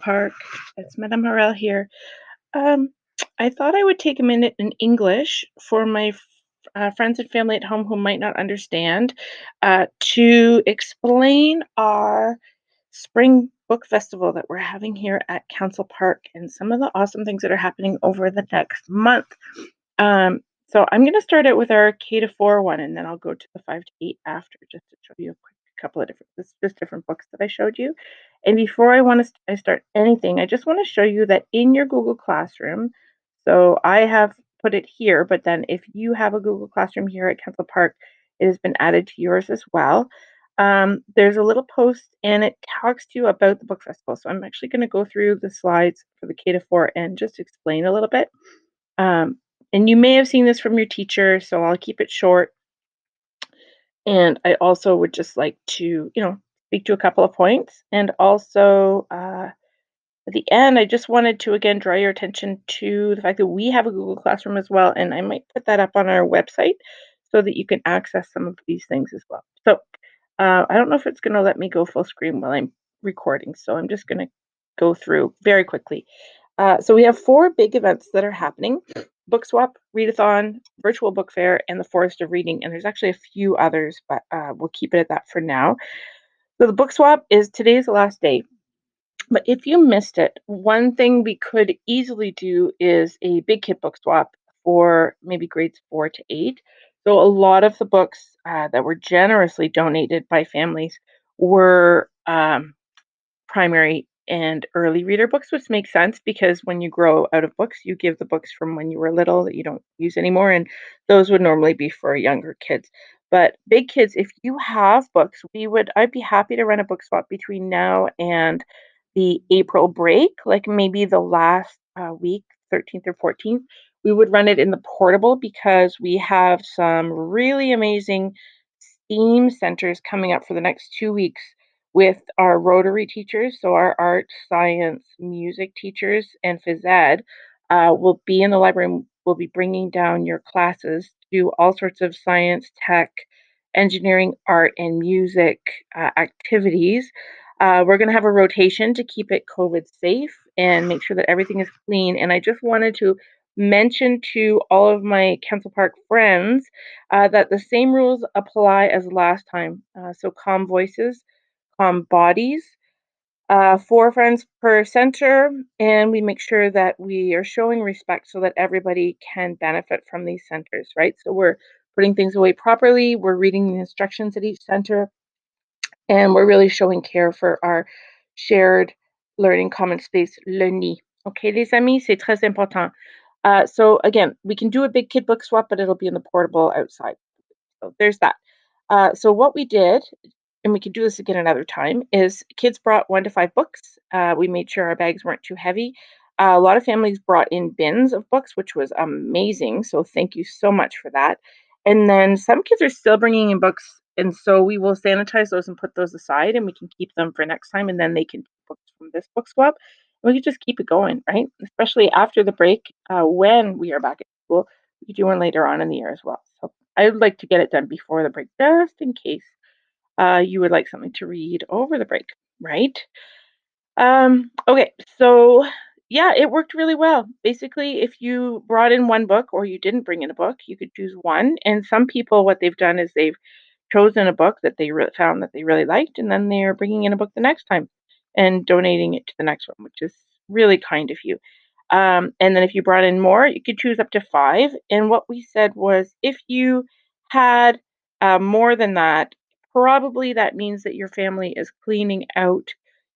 Park. It's Madame Harel here. Um, I thought I would take a minute in English for my friends and family at home who might not understand to explain our spring book festival that we're having here at Council Park and some of the awesome things that are happening over the next month. Um, so I'm going to start out with our K to 4 one, and then I'll go to the 5 to 8 after, just to show you a quick couple of just different books that I showed you. And before I start anything, I just want to show you that in your Google Classroom, so I have put it here, but then if you have a Google Classroom here at Council Park, it has been added to yours as well. There's a little post and it talks to you about the book festival. So I'm actually going to go through the slides for the K to 4 and just explain a little bit. Um, and you may have seen this from your teacher, so I'll keep it short. And I also would just like to, speak to a couple of points. And also, at the end, I just wanted to again draw your attention to the fact that we have a Google Classroom as well, and I might put that up on our website so that you can access some of these things as well. So I don't know if it's going to let me go full screen while I'm recording, so I'm just going to go through very quickly. So we have 4 big events that are happening: Book Swap, Readathon, Virtual Book Fair, and the Forest of Reading. And there's actually a few others, but we'll keep it at that for now. So the Book Swap is today's the last day. But if you missed it, one thing we could easily do is a big kid book swap for maybe grades 4 to 8. So a lot of the books that were generously donated by families were primary and early reader books, which makes sense because when you grow out of books, you give the books from when you were little that you don't use anymore, and those would normally be for younger kids. But big kids, if you have books, I'd be happy to run a book swap between now and the April break, like maybe the last week, 13th or 14th. We would run it in the portable because we have some really amazing STEAM centers coming up for the next 2 weeks with our Rotary teachers. So our art, science, music teachers, and phys ed will be in the library and will be bringing down your classes to do all sorts of science, tech, engineering, art, and music activities. We're going to have a rotation to keep it COVID safe and make sure that everything is clean. And I just wanted to mention to all of my Council Park friends that the same rules apply as last time. So calm voices, calm bodies, 4 friends per center, and we make sure that we are showing respect so that everybody can benefit from these centers, right? So we're putting things away properly, we're reading the instructions at each center, and we're really showing care for our shared learning common space, le nid. Okay, les amis, c'est très important. So again, we can do a big kid book swap, but it'll be in the portable outside. So there's that. So what we did, and we could do this again another time, is kids brought 1 to 5 books. We made sure our bags weren't too heavy. A lot of families brought in bins of books, which was amazing. So thank you so much for that. And then some kids are still bringing in books, and so we will sanitize those and put those aside, and we can keep them for next time, and then they can take books from this book swap. We could just keep it going, right? Especially after the break, when we are back at school, we could do one later on in the year as well. So I would like to get it done before the break, just in case you would like something to read over the break, right? Okay, so yeah, it worked really well. Basically, if you brought in 1 book or you didn't bring in a book, you could choose 1. And some people, what they've done is they've chosen a book that they found that they really liked, and then they're bringing in a book the next time and donating it to the next one, which is really kind of you. And then if you brought in more, you could choose up to 5. And what we said was if you had more than that, probably that means that your family is cleaning out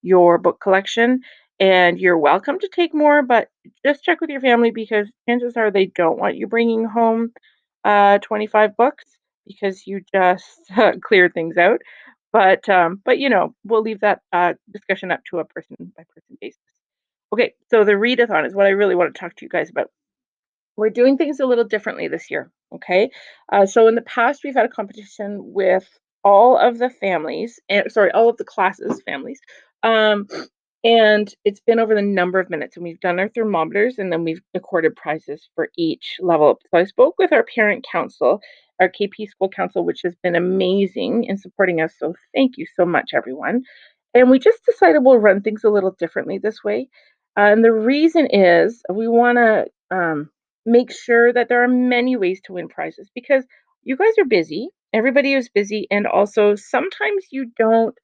your book collection, and you're welcome to take more, but just check with your family because chances are they don't want you bringing home 25 books because you just cleared things out. But we'll leave that discussion up to a person by person basis. Okay, so the readathon is what I really want to talk to you guys about. We're doing things a little differently this year, okay? So in the past, we've had a competition with all of the families, and sorry, all of the classes, families, um, and it's been over the number of minutes, and we've done our thermometers, and then we've accorded prizes for each level. So I spoke with our parent council, our KP school council, which has been amazing in supporting us. So thank you so much, everyone. And we just decided we'll run things a little differently this way. And the reason is we want to make sure that there are many ways to win prizes because you guys are busy. Everybody is busy. And also, sometimes you don't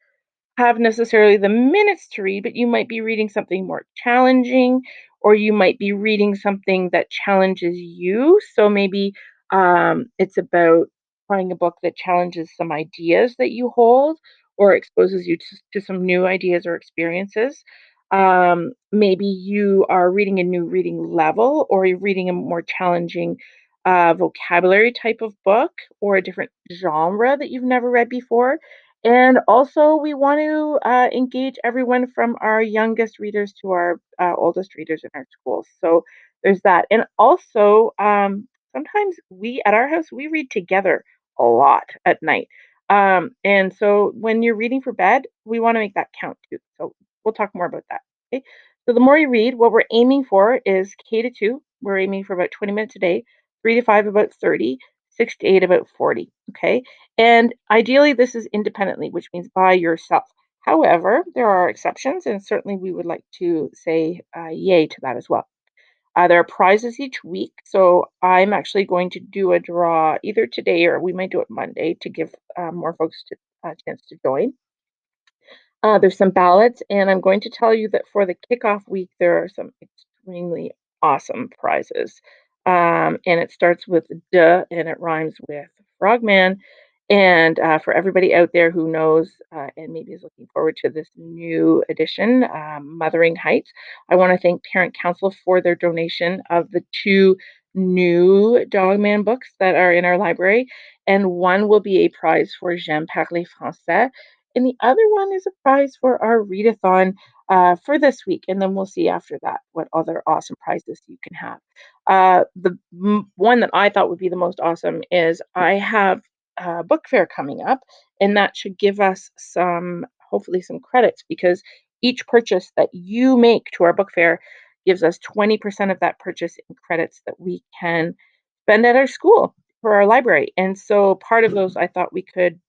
have necessarily the minutes to read, but you might be reading something more challenging, or you might be reading something that challenges you. So maybe it's about finding a book that challenges some ideas that you hold or exposes you to some new ideas or experiences. Maybe you are reading a new reading level, or you're reading a more challenging vocabulary type of book, or a different genre that you've never read before. And also, we want to engage everyone from our youngest readers to our oldest readers in our schools. So there's that. And also, sometimes we at our house, we read together a lot at night. And so when you're reading for bed, we want to make that count too. So we'll talk more about that. Okay. So the more you read, what we're aiming for is K to 2. We're aiming for about 20 minutes a day, 3 to 5 about 30, 6 to 8 about 40. Okay. And ideally, this is independently, which means by yourself. However, there are exceptions, and certainly we would like to say yay to that as well. There are prizes each week, so I'm actually going to do a draw either today or we might do it Monday to give more folks a chance to join. There's some ballots, and I'm going to tell you that for the kickoff week, there are some extremely awesome prizes. And it starts with duh, and it rhymes with frogman. And for everybody out there who knows and maybe is looking forward to this new edition, Mothering Heights, I want to thank Parent Council for their donation of the two new Dogman books that are in our library. And one will be a prize for J'aime parler français, and the other one is a prize for our readathon for this week. And then we'll see after that what other awesome prizes you can have. One that I thought would be the most awesome is I have a book fair coming up, and that should give us hopefully, some credits because each purchase that you make to our book fair gives us 20% of that purchase in credits that we can spend at our school for our library. And so part of those, I thought we could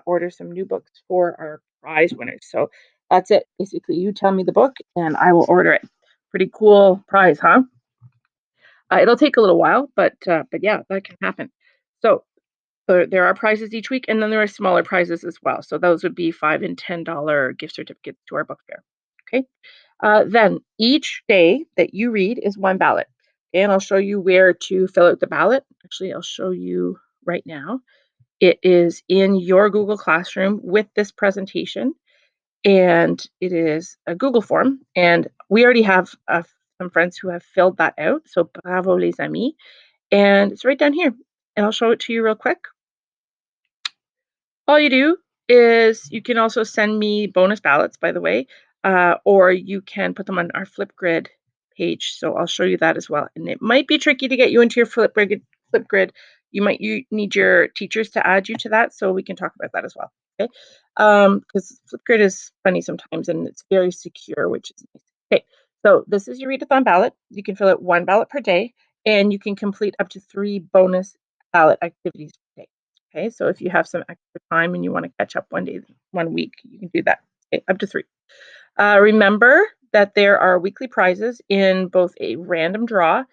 order some new books for our prize winners. So that's it. Basically, you tell me the book and I will order it. Pretty cool prize, huh? It'll take a little while, but yeah, that can happen. So there are prizes each week, and then there are smaller prizes as well. So those would be $5 and $10 gift certificates to our book fair. Okay. Then each day that you read is one ballot. And I'll show you where to fill out the ballot. Actually, I'll show you right now. It is in your Google Classroom with this presentation, and it is a Google form. And we already have some friends who have filled that out. So bravo les amis. And it's right down here. And I'll show it to you real quick. All you do is you can also send me bonus ballots, by the way, or you can put them on our Flipgrid page. So I'll show you that as well. And it might be tricky to get you into your Flipgrid. You need your teachers to add you to that, so we can talk about that as well. Okay, because Flipgrid is funny sometimes and it's very secure, which is nice. Okay, so this is your readathon ballot. You can fill out one ballot per day, and you can complete up to 3 bonus ballot activities per day. Okay, so if you have some extra time and you want to catch up one day, one week, you can do that. Okay, up to 3. Remember that there are weekly prizes in both a random draw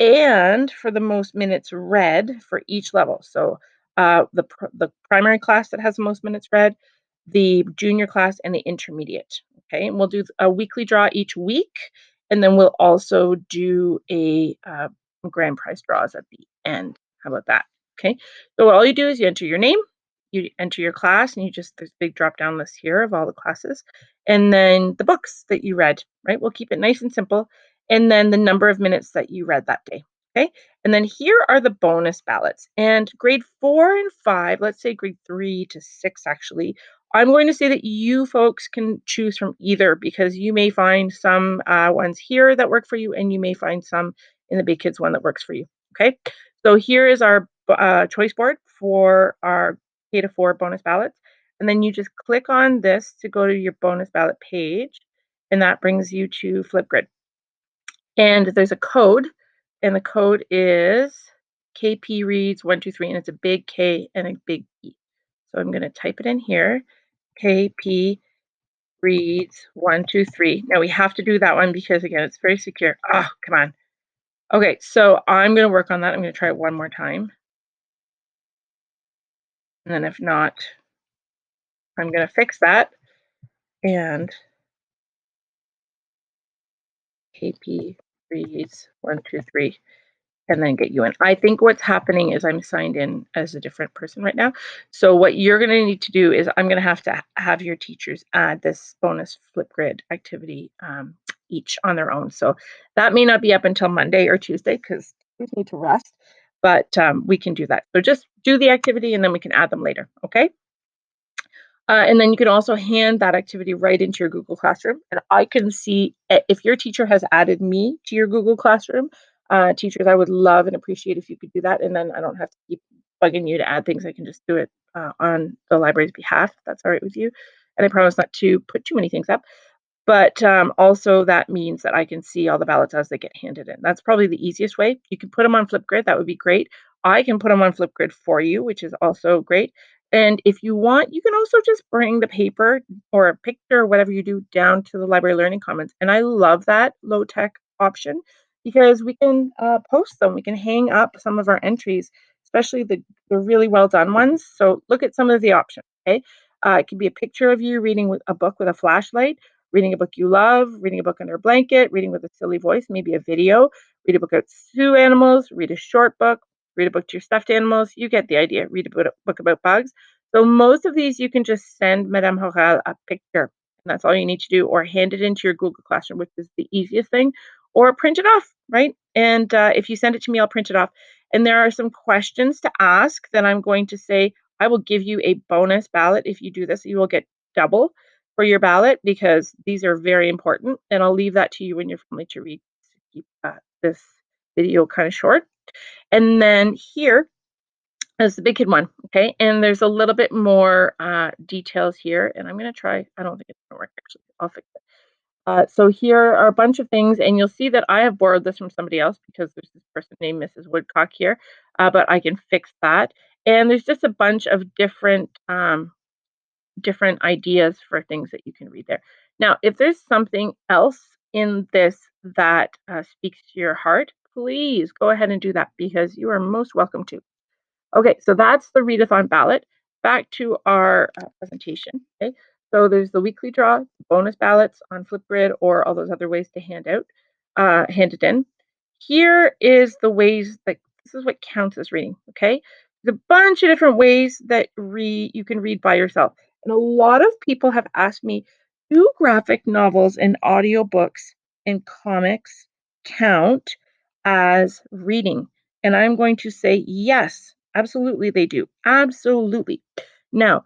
and for the most minutes read for each level. So the primary class that has the most minutes read, the junior class, and the intermediate. Okay, and we'll do a weekly draw each week, and then we'll also do a grand prize draws at the end. How about that? Okay, so all you do is you enter your name, you enter your class, and there's a big drop down list here of all the classes, and then the books that you read, right? We'll keep it nice and simple. And then the number of minutes that you read that day. Okay. And then here are the bonus ballots. And grade 4 and 5, let's say grade 3 to 6, actually, I'm going to say that you folks can choose from either because you may find some ones here that work for you, and you may find some in the Big Kids one that works for you. Okay. So here is our choice board for our K to 4 bonus ballots. And then you just click on this to go to your bonus ballot page, and that brings you to Flipgrid. And there's a code, and the code is KP Reads 123, and it's a big K and a big P. So I'm going to type it in here, KP reads 1, 2, 3. Now we have to do that one because again, it's very secure. Oh, come on. Okay, so I'm gonna work on that. I'm gonna try it one more time. And then if not, I'm gonna fix that and KP reads 1, 2, 3. And then get you in. I think what's happening is I'm signed in as a different person right now. So what you're going to need to do is I'm going to have your teachers add this bonus Flipgrid activity each on their own. So that may not be up until Monday or Tuesday because we need to rest, but we can do that. So just do the activity and then we can add them later. Okay. And then you can also hand that activity right into your Google Classroom. And I can see if your teacher has added me to your Google Classroom. Teachers, I would love and appreciate if you could do that. And then I don't have to keep bugging you to add things. I can just do it on the library's behalf. If that's all right with you. And I promise not to put too many things up. But also that means that I can see all the ballots as they get handed in. That's probably the easiest way. You can put them on Flipgrid. That would be great. I can put them on Flipgrid for you, which is also great. And if you want, you can also just bring the paper or a picture or whatever you do down to the Library Learning Commons. And I love that low tech option because we can post them. We can hang up some of our entries, especially the really well done ones. So look at some of the options. Okay. It could be a picture of you reading with a book with a flashlight, reading a book you love, reading a book under a blanket, reading with a silly voice, maybe a video, read a book about zoo animals, read a short book, read a book to your stuffed animals. You get the idea. Read a book about bugs. So most of these you can just send Madame Horel a picture. And that's all you need to do, or hand it into your Google Classroom, which is the easiest thing, or print it off, right? And if you send it to me, I'll print it off. And there are some questions to ask that I'm going to say, I will give you a bonus ballot if you do this. You will get double for your ballot because these are very important. And I'll leave that to you and your family to read to keep this video kind of short. And then here is the big kid one, okay? And there's a little bit more details here. And I'm going to try, I don't think it's going to work actually. I'll fix it. So here are a bunch of things, and you'll see that I have borrowed this from somebody else because there's this person named Mrs. Woodcock here, but I can fix that. And there's just a bunch of different ideas for things that you can read there. Now, if there's something else in this that speaks to your heart, please go ahead and do that because you are most welcome to. Okay, so that's the readathon ballot. Back to our presentation. Okay, so there's the weekly draw, bonus ballots on Flipgrid, or all those other ways to hand it in. Here is the ways that this is what counts as reading. Okay, there's a bunch of different ways that you can read by yourself, and a lot of people have asked me, do graphic novels and audiobooks and comics count as reading? And I'm going to say yes, absolutely they do. Absolutely. Now,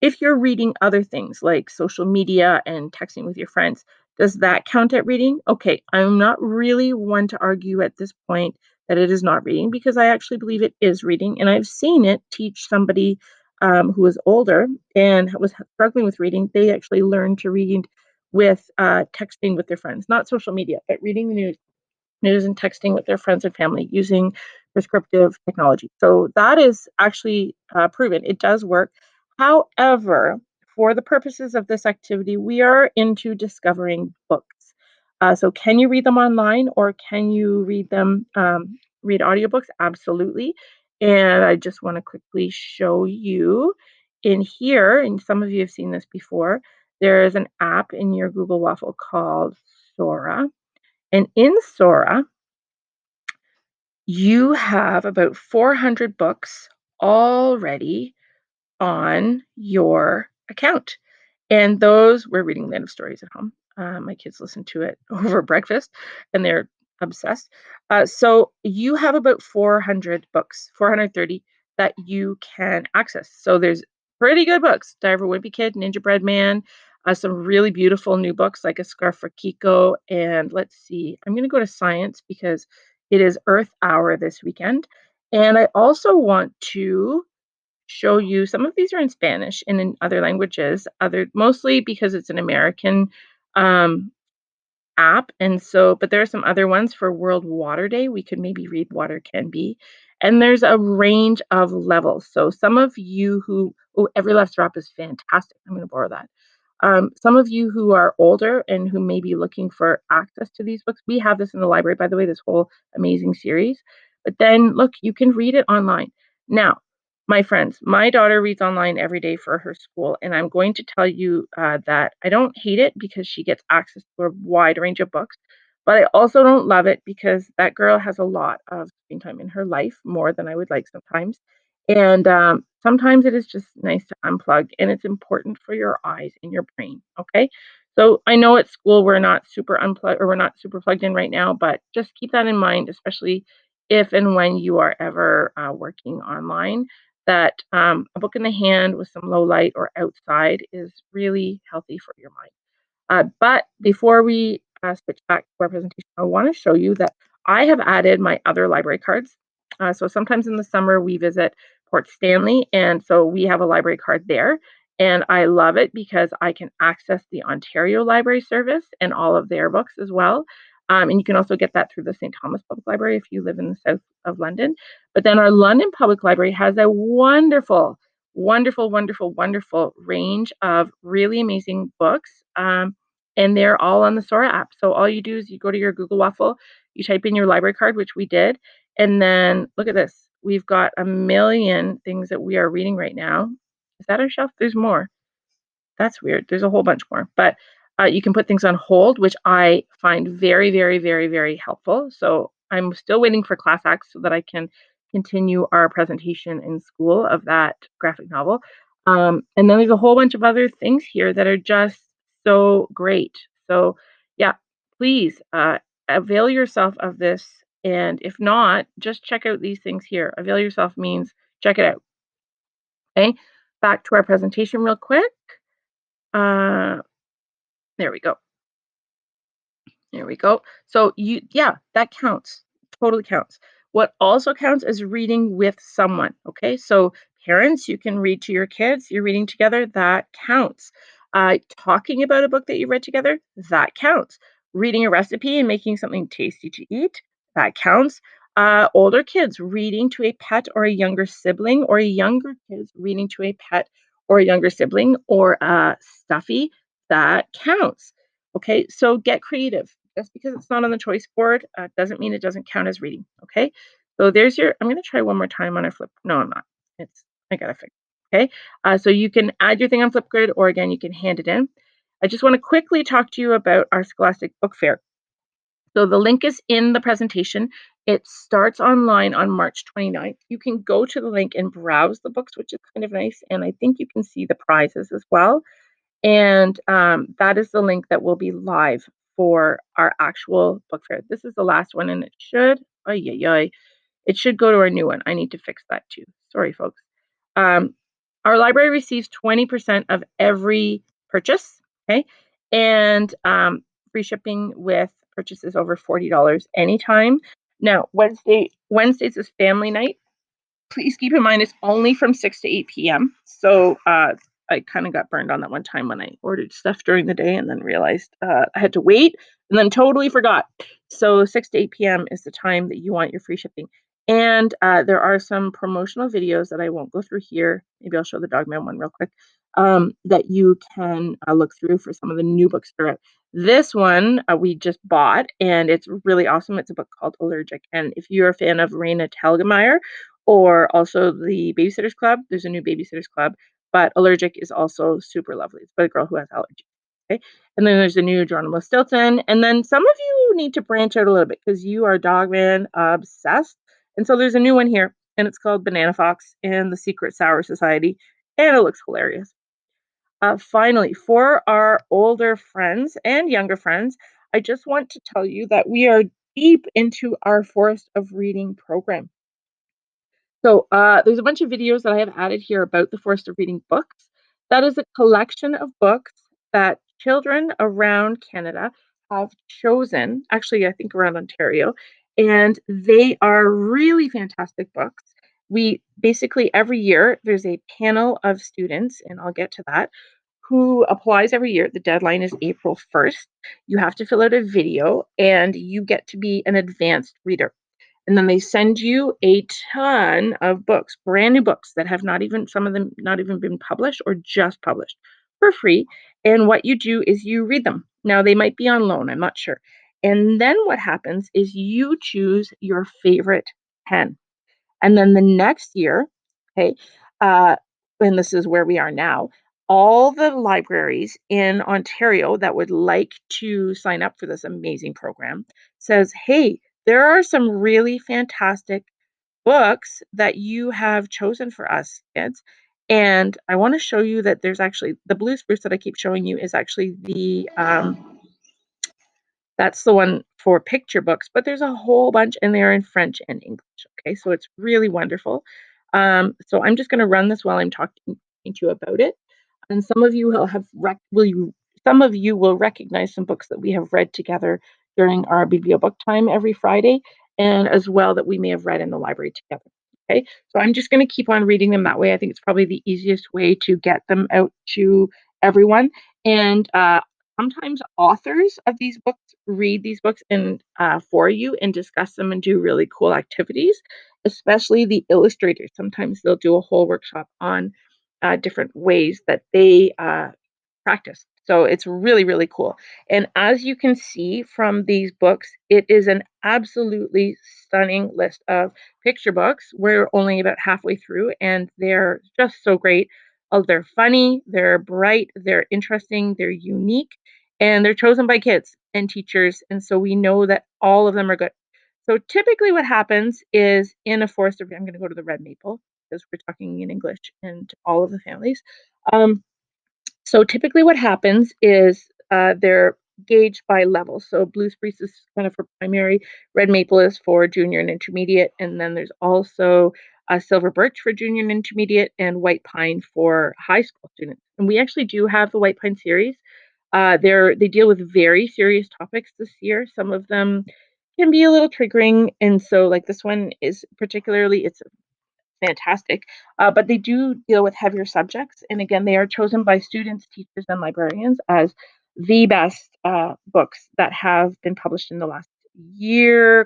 if you're reading other things like social media and texting with your friends, does that count at reading? Okay, I'm not really one to argue at this point that it is not reading because I actually believe it is reading. And I've seen it teach somebody who was older and was struggling with reading. They actually learned to read with texting with their friends, not social media, but reading the news and texting with their friends and family using prescriptive technology. So that is actually proven. It does work. However, for the purposes of this activity, we are into discovering books. So can you read them online or can you read them, read audiobooks? Absolutely. And I just want to quickly show you in here, and some of you have seen this before, there is an app in your Google Waffle called Sora. And in Sora, you have about 400 books already on your account. And those we're reading Land of Stories at home. My kids listen to it over breakfast and they're obsessed. So you have about 400 books, 430 that you can access. So there's pretty good books. Diver Wimpy Kid, Ninja Bread Man, some really beautiful new books like A Scarf for Kiko. And let's see, I'm going to go to science because it is Earth Hour this weekend. And I also want to show you some of these are in Spanish and in other languages, other mostly because it's an American um, app. And so, but there are some other ones for World Water Day. We could maybe read Water Can Be. And there's a range of levels. So some of you who, oh, Every Last Drop is fantastic. I'm going to borrow that. Some of you who are older and who may be looking for access to these books, we have this in the library, by the way, this whole amazing series. But then look, you can read it online. Now, my friends, my daughter reads online every day for her school, and I'm going to tell you that I don't hate it because she gets access to a wide range of books, but I also don't love it because that girl has a lot of screen time in her life, more than I would like sometimes. And sometimes it is just nice to unplug, and it's important for your eyes and your brain. Okay. So I know at school we're not super unplugged or we're not super plugged in right now, but just keep that in mind, especially if and when you are ever working online, that a book in the hand with some low light or outside is really healthy for your mind. But before we switch back to our presentation, I want to show you that I have added my other library cards. So sometimes in the summer we visit Port Stanley, and so we have a library card there. And I love it because I can access the Ontario Library Service and all of their books as well. And you can also get that through the St. Thomas Public Library if you live in the south of London. But then our London Public Library has a wonderful, wonderful, wonderful, wonderful range of really amazing books. And they're all on the Sora app. So all you do is you go to your Google Waffle, you type in your library card, which we did, and then look at this. We've got a million things that we are reading right now. Is that our shelf? There's more. That's weird. There's a whole bunch more, but you can put things on hold, which I find very, very, very, very helpful. So I'm still waiting for Class X so that I can continue our presentation in school of that graphic novel. And then there's a whole bunch of other things here that are just so great. So yeah, please avail yourself of this. And if not, just check out these things here. Avail yourself means check it out. Okay, back to our presentation real quick. Uh, there we go. There we go. So yeah, that counts. Totally counts. What also counts is reading with someone. Okay. So parents, you can read to your kids, you're reading together, that counts. Talking about a book that you read together, that counts. Reading a recipe and making something tasty to eat, that counts. Older kids reading to a pet or a younger sibling, or younger kids reading to a pet or a younger sibling, or a stuffy, that counts. Okay, so get creative. Just because it's not on the choice board doesn't mean it doesn't count as reading. Okay, so there's your. I'm going to try one more time on our flip. No, I'm not. It's I gotta fix. Okay, so you can add your thing on Flipgrid, or again, you can hand it in. I just want to quickly talk to you about our Scholastic Book Fair. So the link is in the presentation. It starts online on March 29th. You can go to the link and browse the books, which is kind of nice, and I think you can see the prizes as well. And that is the link that will be live for our actual book fair. This is the last one, and it should, oh yeah, it should go to our new one. I need to fix that too. Sorry, folks. Um, our library receives 20% of every purchase, okay, and free shipping with purchases over $40 anytime. Now, Wednesdays is family night. Please keep in mind it's only from 6 to 8 p.m. So I kind of got burned on that one time when I ordered stuff during the day and then realized I had to wait and then totally forgot. So 6 to 8 p.m. is the time that you want your free shipping. And there are some promotional videos that I won't go through here. Maybe I'll show the Dogman one real quick that you can look through for some of the new books that are out. This one we just bought, and it's really awesome. It's a book called Allergic. And if you're a fan of Raina Telgemeier, or also the Babysitters Club. There's a new Babysitters Club, but Allergic is also super lovely. It's about a girl who has allergies. Okay. And then there's a new Geronimo Stilton. And then some of you need to branch out a little bit because you are Dogman obsessed. And so there's a new one here, and it's called Banana Fox and the Secret Sour Society. And it looks hilarious. Finally, for our older friends and younger friends, I just want to tell you that we are deep into our Forest of Reading program. So there's a bunch of videos that I have added here about the Forest of Reading books. That is a collection of books that children around Canada have chosen, actually, I think around Ontario, and they are really fantastic books. We basically every year there's a panel of students, and I'll get to that, who applies every year. The deadline is April 1st. You have to fill out a video, and you get to be an advanced reader. And then they send you a ton of books, brand new books that have not even some of them not even been published or just published for free. And what you do is you read them. Now, they might be on loan, I'm not sure. And then what happens is you choose your favorite 10. And then the next year, okay, uh, and this is where we are now, all the libraries in Ontario that would like to sign up for this amazing program says, hey, there are some really fantastic books that you have chosen for us kids. And I want to show you that there's actually the blue spruce that I keep showing you is actually that's the one for picture books, but there's a whole bunch and they're in French and English. Okay, so it's really wonderful. So I'm just going to run this while I'm talking to you about it. And some of you will have will you some of you will recognize some books that we have read together during our biblio book time every Friday, and as well that we may have read in the library together. Okay, so I'm just going to keep on reading them that way. I think it's probably the easiest way to get them out to everyone. And sometimes authors of these books read these books and for you and discuss them and do really cool activities, especially the illustrators. Sometimes they'll do a whole workshop on different ways that they practice. So it's really, really cool. And as you can see from these books, it is an absolutely stunning list of picture books. We're only about halfway through, and they're just so great. Oh, they're funny, they're bright, they're interesting, they're unique, and they're chosen by kids and teachers. And so we know that all of them are good. So typically, what happens is in a forest of, I'm going to go to the red maple because we're talking in English and all of the families. Um, so typically what happens is they're gauged by level. So blue spruce is kind of for primary, red maple is for junior and intermediate, and then there's also silver birch for junior and intermediate, and white pine for high school students. And we actually do have the white pine series. They deal with very serious topics this year. Some of them can be a little triggering, and so like this one is particularly it's fantastic. But they do deal with heavier subjects. And again, they are chosen by students, teachers, and librarians as the best books that have been published in the last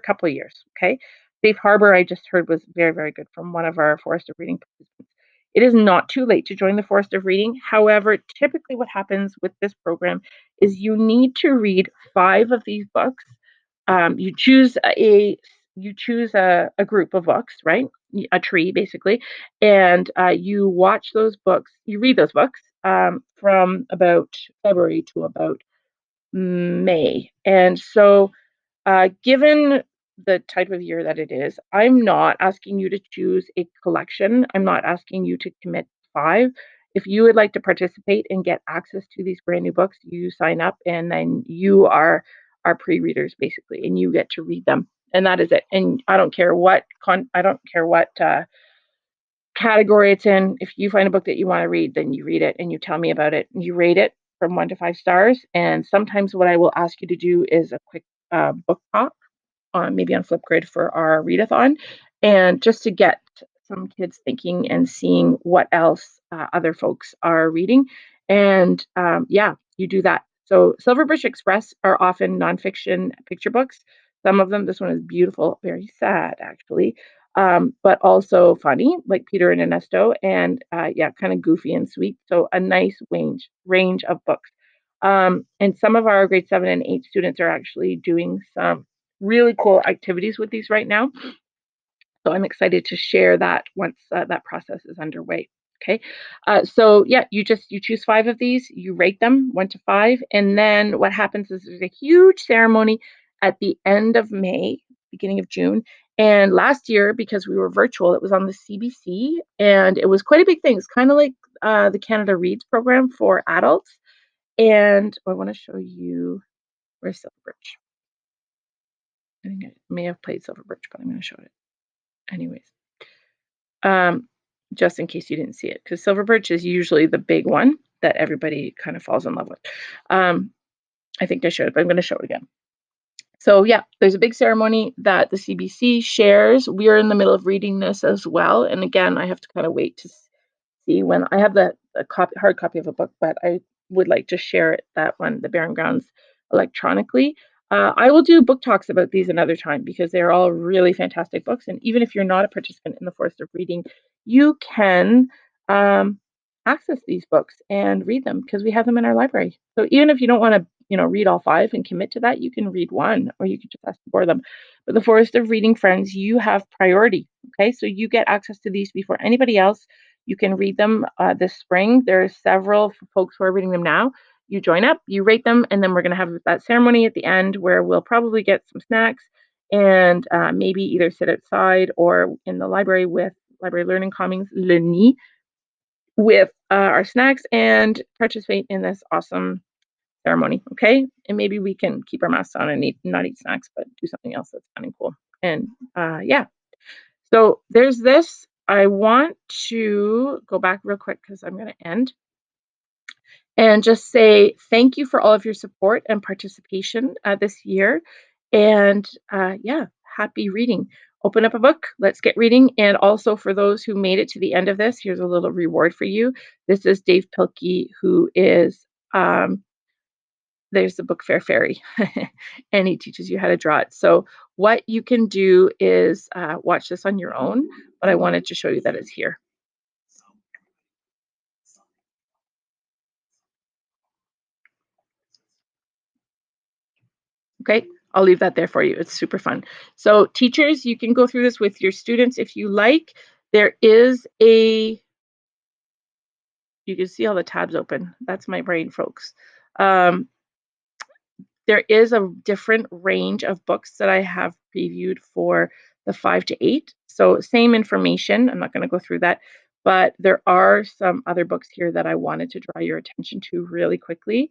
couple of years. Okay. Safe Harbor, I just heard was very, very good from one of our Forest of Reading participants. It is not too late to join the Forest of Reading. However, typically what happens with this program is you need to read 5 of these books. You choose a group of books, right? A tree basically, and you watch those books. You read those books from about February to about May, and so given the type of year that it is, I'm not asking you to choose a collection. I'm not asking you to commit 5. If you would like to participate and get access to these brand new books, you sign up and then you are our pre-readers basically, and you get to read them. And that is it. And I don't care what category it's in. If you find a book that you want to read, then you read it and you tell me about it. You rate it from 1 to 5 stars. And sometimes what I will ask you to do is a quick book talk on maybe on Flipgrid for our readathon, and just to get some kids thinking and seeing what else other folks are reading. And yeah, you do that. So Silverbridge Express are often nonfiction picture books. Some of them, this one is beautiful, very sad actually, but also funny, like Peter and Ernesto, and yeah, kind of goofy and sweet. So a nice range of books. And some of our grade 7 and 8 students are actually doing some really cool activities with these right now. So I'm excited to share that once that process is underway. Okay, so yeah, you choose 5 of these, you rate them 1 to 5, and then what happens is there's a huge ceremony at the end of May, beginning of June. And last year, because we were virtual, it was on the CBC, and it was quite a big thing. It's kind of like the Canada Reads program for adults. And I want to show you where's Silverbridge. I think I may have played Silverbridge, but I'm going to show it anyways. Just in case you didn't see it, because Silverbridge is usually the big one that everybody kind of falls in love with. I think I showed, but I'm going to show it again. So yeah, there's a big ceremony that the CBC shares. We are in the middle of reading this as well, and again, I have to kind of wait to see when I have the hard copy of a book, but I would like to share it, that one, the Barren Grounds, electronically. I will do book talks about these another time because they're all really fantastic books. And even if you're not a participant in the Forest of Reading, you can access these books and read them because we have them in our library. So even if you don't want to, read all five and commit to that, you can read one or you could just ask to borrow them. But the Forest of Reading Friends, you have priority. Okay, so you get access to these before anybody else. You can read them this spring. There are several folks who are reading them now. You join up, you rate them, and then we're going to have that ceremony at the end where we'll probably get some snacks and maybe either sit outside or in the library with Library Learning Commons, LENI, with our snacks and participate in this awesome ceremony. Okay, and maybe we can keep our masks on and not eat snacks, but do something else that's fun and cool. And yeah, so there's this. I want to go back real quick because I'm going to end and just say thank you for all of your support and participation this year. And yeah, happy reading. Open up a book. Let's get reading. And also for those who made it to the end of this, here's a little reward for you. This is Dave Pilkey, who is there's the Book Fair Fairy, and he teaches you how to draw it. So what you can do is watch this on your own, but I wanted to show you that it's here. Okay, I'll leave that there for you. It's super fun. So teachers, you can go through this with your students if you like. There is you can see all the tabs open. That's my brain, folks. There is a different range of books that I have previewed for the 5 to 8. So same information. I'm not going to go through that, but there are some other books here that I wanted to draw your attention to really quickly.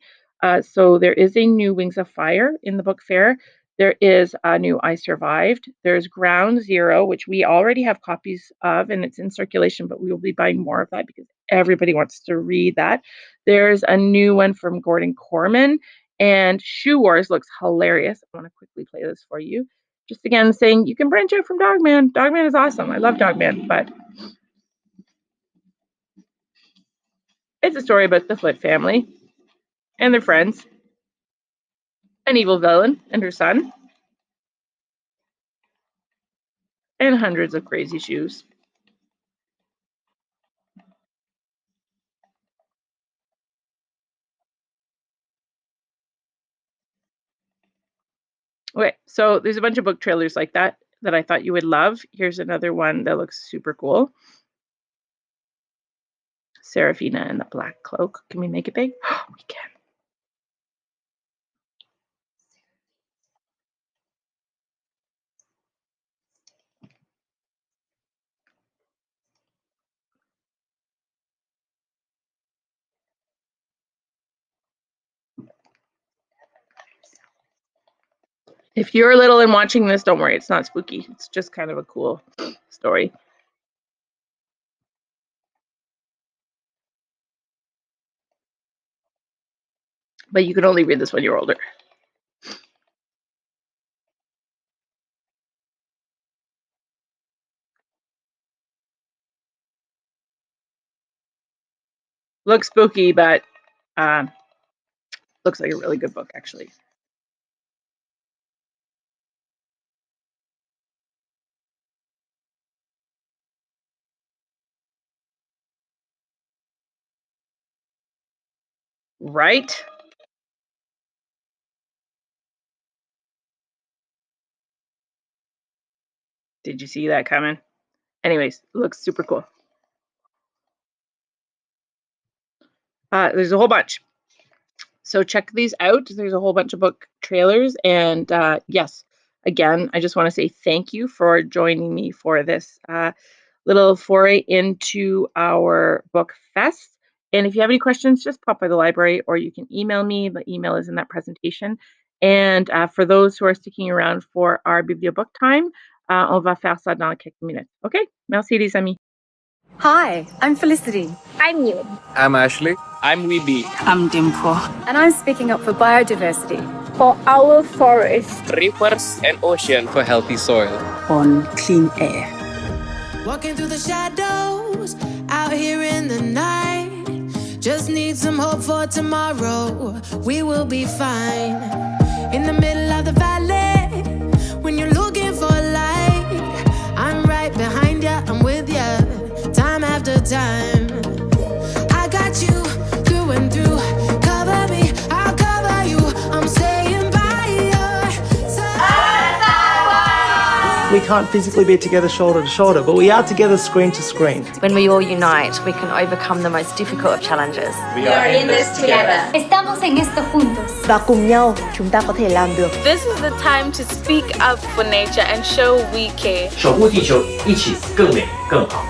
So there is a new Wings of Fire in the book fair. There is a new I Survived. There's Ground Zero, which we already have copies of, and it's in circulation, but we will be buying more of that because everybody wants to read that. There's a new one from Gordon Corman, and Shoe Wars looks hilarious. I want to quickly play this for you. Just again saying you can branch out from Dogman. Dogman is awesome. I love Dogman, but it's a story about the Foot family and their friends, an evil villain and her son, and hundreds of crazy shoes. Okay, so there's a bunch of book trailers like that that I thought you would love. Here's another one that looks super cool. Seraphina and the Black Cloak. Can we make it big? We can. If you're little and watching this, don't worry, it's not spooky. It's just kind of a cool story. But you can only read this when you're older. Looks spooky, but looks like a really good book, actually. Right? Did you see that coming? Anyways, looks super cool. There's a whole bunch. So check these out. There's a whole bunch of book trailers. And yes, again, I just want to say thank you for joining me for this little foray into our book fest. And if you have any questions, just pop by the library or you can email me. The email is in that presentation. And for those who are sticking around for our bibliobook time, on va faire ça dans quelques minutes. Okay? Merci les amis. Hi, I'm Felicity. I'm Ewan. I'm Ashley. I'm Weeby. I'm Dimple. And I'm speaking up for biodiversity. For our forest, Rivers and ocean. For healthy soil. On clean air. Walking through the shadows, out here in the night. Just need some hope for tomorrow. We will be fine. In the middle of the valley, when you're looking for light, I'm right behind you, I'm with you, time after time. I We can't physically be together shoulder to shoulder, but we are together screen to screen. When we all unite, we can overcome the most difficult of challenges. We are in this together. Estamos en esto juntos. Và cùng nhau, chúng ta có thể làm được. This is the time to speak up for nature and show we care. 守护地球，一起更美更好。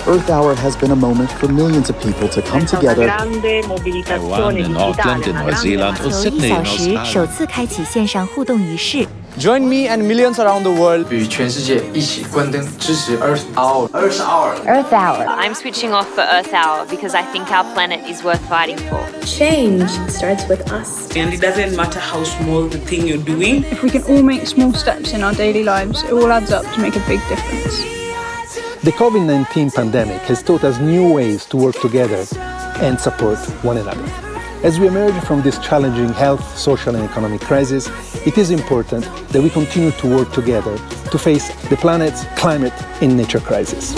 Earth Hour has been a moment for millions of people to come together. Taiwan in Auckland in New Zealand or Sydney in Australia. 首次开启线上互动仪式。 Join me and millions around the world. 与全世界一起关灯，支持 Earth Hour. Earth Hour. Earth Hour. I'm switching off for Earth Hour because I think our planet is worth fighting for. Change starts with us. And it doesn't matter how small the thing you're doing. If we can all make small steps in our daily lives, it all adds up to make a big difference. The COVID-19 pandemic has taught us new ways to work together and support one another. As we emerge from this challenging health, social and economic crisis, it is important that we continue to work together to face the planet's climate and nature crisis.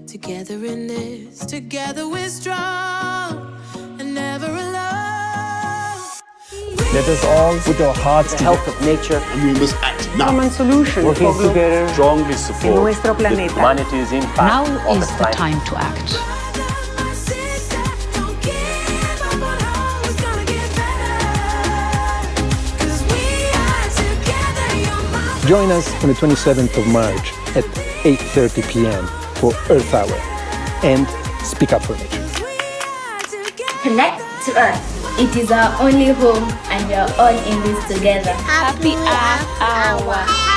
Together in this, together we're strong and never alone. Let us all put our hearts to the health of nature, and we must act now. Common solution. Working together, strongly support Humanity's impact. Now is the time to act. Join us on the 27th of March at 8:30 p.m. for Earth Hour and Speak Up for Nature. Connect to Earth. It is our only home and we are all in this together. Happy Earth Hour.